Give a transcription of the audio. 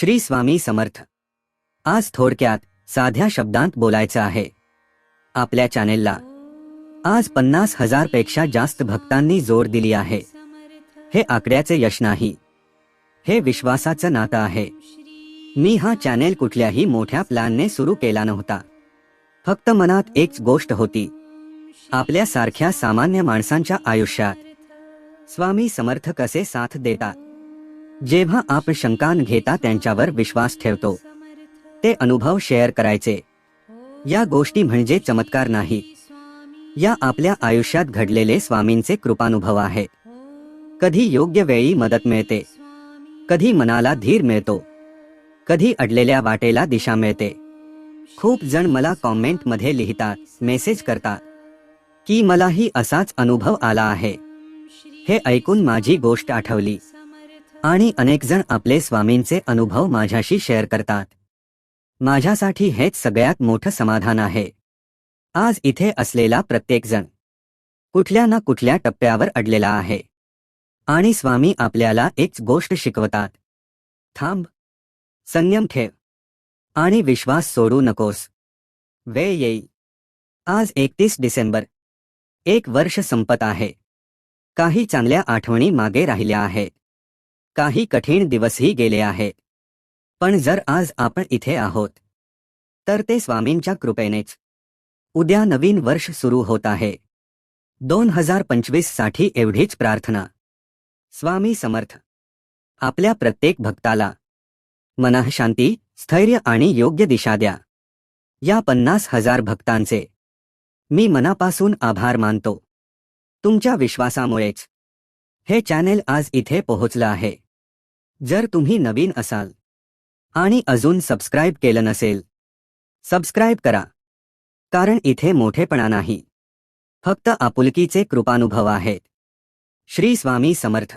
श्री स्वामी समर्थ। आज थोडक्यात साध्या शब्दांत बोलायचं आहे। आपल्या चॅनेलला आज 50,000 पेक्षा जास्त भक्तांनी जोड दिली आहे। हे आकड्याचे यश नाही, हे विश्वासाचं नातं आहे। मी हा चॅनेल कुठल्याही मोठ्या प्लॅनने सुरू केला नव्हता। फक्त मनात एक गोष्ट होती, आपल्या सारख्या सामान्य माणसांच्या आयुष्यात स्वामी समर्थ कसे साथ देतात। जेव्हा आपण शंका न घेता त्यांच्यावर विश्वास ठेवतो, ते अनुभव शेअर करायचे। या गोष्टी म्हणजे चमत्कार नाही, या आपल्या आयुष्यात घडलेले स्वामींचे कृपानुभव आहेत। कधी योग्य वेळी मदत मिळते, कधी मनाला धीर मिळतो, कधी अडलेल्या वाटेला दिशा मिळते। खूप जण मला कॉमेंटमध्ये लिहितात, मेसेज करतात की मलाही असाच अनुभव आला आहे। हे ऐकून माझी गोष्ट आठवली आणि अनेक जण आपले स्वामींचे अनुभव माझ्याशी शेअर करतात। माझ्यासाठी हेच सगळ्यात मोठं समाधान आहे। आज इथे असलेला प्रत्येक जण कुठल्या ना कुठल्या टप्प्यावर अडलेला आहे आणि स्वामी आपल्याला एक गोष्ट शिकवतात, थांब, संयम ठेव आणि विश्वास सोडू नकोस, वेळ येईल। आज 31 डिसेंबर, एक वर्ष संपत आहे। काही चांगल्या आठवणी मागे राहिल्या आहेत, काही कठीण दिवसही गेले आहेत, पण जर आज आपण इथे आहोत तर ते स्वामींच्या कृपेनेच। उद्या नवीन वर्ष सुरू होत आहे। 2025 साठी एवढीच प्रार्थना, स्वामी समर्थ आपल्या प्रत्येक भक्ताला मनःशांती, स्थैर्य आणि योग्य दिशा द्या। या 50,000 भक्तांचे मी मनापासून आभार मानतो। तुमच्या विश्वासामुळेच हे चॅनेल आज इथे पोहोचलं आहे। जर तुम्ही नवीन असाल आणि अजून सबस्क्राइब केलं नसेल, सबस्क्राइब करा, कारण इथे मोठेपणा नाही, फक्त आपुलकीचे कृपानुभव आहेत। श्री स्वामी समर्थ।